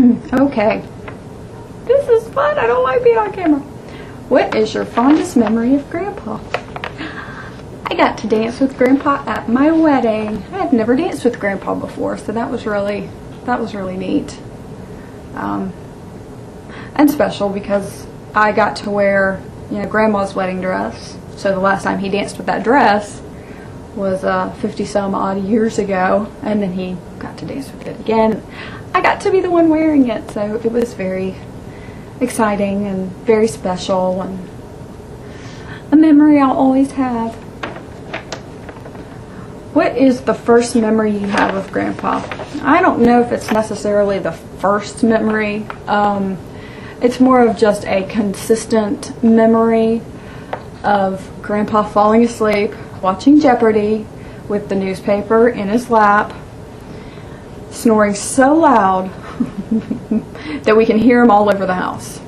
Okay. This is fun. I don't like being on camera. What is your fondest memory of Grandpa? I got to dance with Grandpa at my wedding. I had never danced with Grandpa before, so that was really neat. And special because I got to wear, Grandma's wedding dress. So the last time he danced with that dress was 50 some odd years ago, and then he got to dance with it again. I got to be the one wearing it, so it was very exciting and very special, and a memory I'll always have. What is the first memory you have of Grandpa? I don't know if it's necessarily the first memory. It's more of just a consistent memory of Grandpa falling asleep, watching Jeopardy with the newspaper in his lap, snoring so loud that we can hear him all over the house.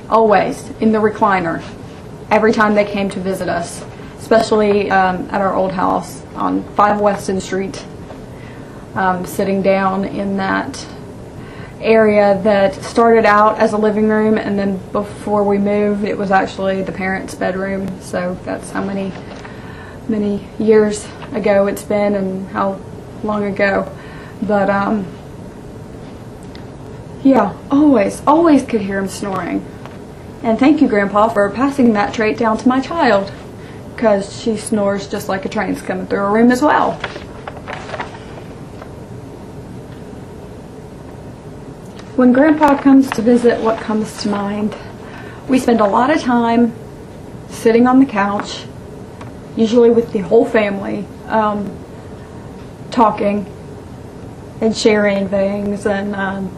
Always in the recliner, every time they came to visit us, especially at our old house on 5 Weston Street, sitting down in that area that started out as a living room, and then before we moved it was actually the parents' bedroom. So that's how many years ago it's been and how long ago. But yeah, always could hear him snoring. And thank you, Grandpa, for passing that trait down to my child, because she snores just like a train's coming through her room as well. When Grandpa comes to visit, what comes to mind? We spend a lot of time sitting on the couch, usually with the whole family, talking and sharing things, and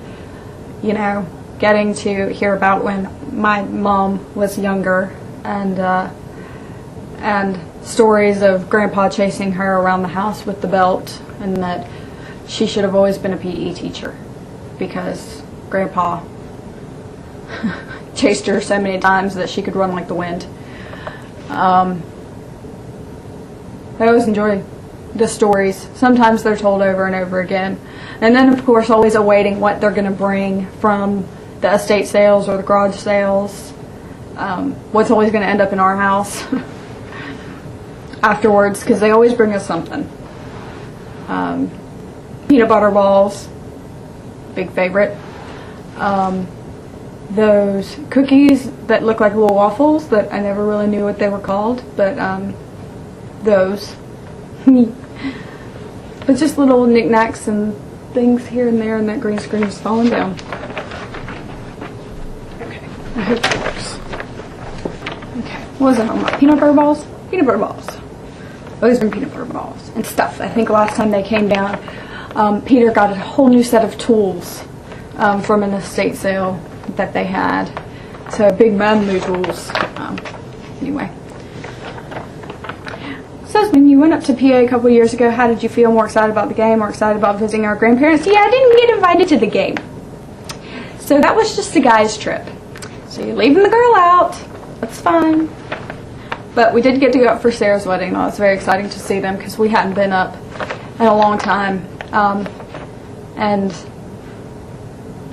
getting to hear about when my mom was younger, and stories of Grandpa chasing her around the house with the belt, and that she should have always been a PE teacher because Grandpa chased her so many times that she could run like the wind. I always enjoy the stories. Sometimes they're told over and over again. And then, of course, always awaiting what they're going to bring from the estate sales or the garage sales. What's always going to end up in our house afterwards, because they always bring us something. Peanut butter balls, big favorite. Those cookies that look like little waffles that I never really knew what they were called, but those. But just little knickknacks and things here and there, and that green screen is falling down. Okay, I hope it works. Okay, what was it on my peanut butter balls? Peanut butter balls. Always been peanut butter balls and stuff. I think last time they came down, Peter got a whole new set of tools from an estate sale that they had. So big manly tools. Anyway. So when you went up to PA a couple years ago, how did you feel? More excited about the game? More excited about visiting our grandparents? Yeah, I didn't get invited to the game. So that was just a guy's trip. So you're leaving the girl out. That's fine. But we did get to go up for Sarah's wedding. It was very exciting to see them because we hadn't been up in a long time. And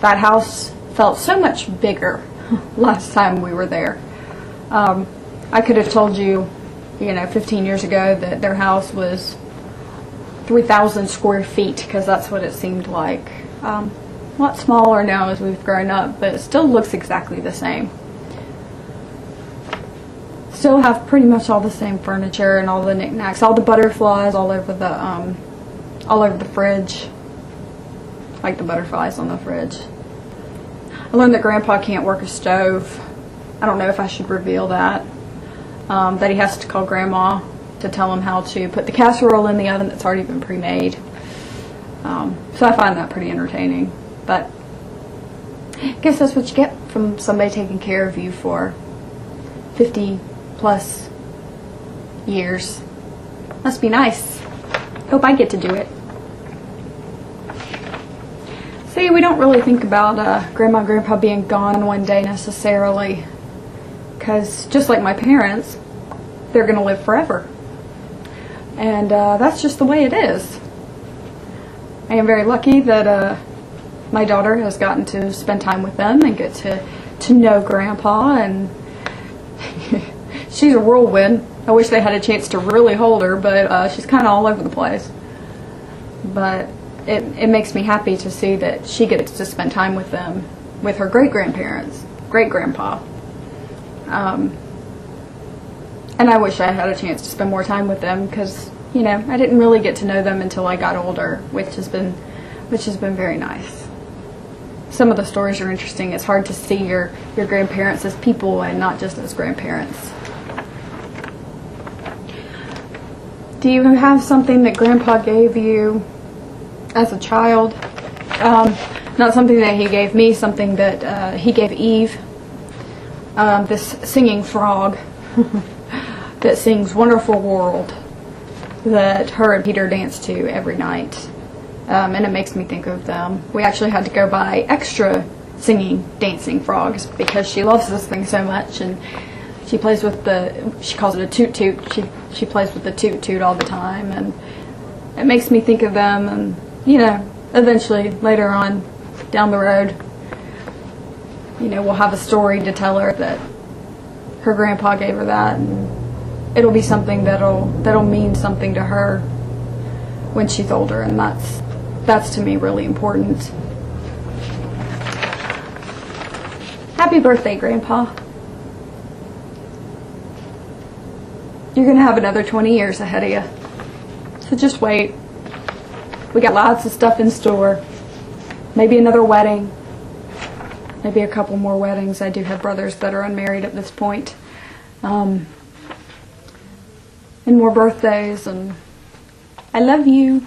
that house felt so much bigger last time we were there. I could have told you, 15 years ago that their house was 3,000 square feet, because that's what it seemed like. A lot smaller now as we've grown up, but it still looks exactly the same. Still have pretty much all the same furniture and all the knickknacks, all the butterflies all over the fridge, like the butterflies on the fridge. I learned that Grandpa can't work a stove. I don't know if I should reveal that. That he has to call Grandma to tell him how to put the casserole in the oven that's already been pre-made. So I find that pretty entertaining. But I guess that's what you get from somebody taking care of you for 50 plus years. Must be nice. Hope I get to do it. See, we don't really think about Grandma and Grandpa being gone one day necessarily, because just like my parents, they're going to live forever. And that's just the way it is. I am very lucky that my daughter has gotten to spend time with them and get to know Grandpa, and she's a whirlwind. I wish they had a chance to really hold her, but she's kind of all over the place. But it makes me happy to see that she gets to spend time with them, with her great-grandparents, great-grandpa. And I wish I had a chance to spend more time with them, because, you know, I didn't really get to know them until I got older, which has been very nice. Some of the stories are interesting. It's hard to see your grandparents as people and not just as grandparents. Do you have something that Grandpa gave you as a child? Not something that he gave me, something that he gave Eve. This singing frog that sings Wonderful World that her and Peter dance to every night. And it makes me think of them. We actually had to go buy extra singing, dancing frogs because she loves this thing so much, and she plays with she calls it a toot toot. She plays with the toot toot all the time, and it makes me think of them. And, you know, eventually, later on, down the road, you know, we'll have a story to tell her that her grandpa gave her that, and it'll be something that'll mean something to her when she's older, and that's to me really important. Happy birthday, Grandpa. You're going to have another 20 years ahead of you. So just wait. We got lots of stuff in store. Maybe another wedding. Maybe a couple more weddings. I do have brothers that are unmarried at this point. And more birthdays. And I love you.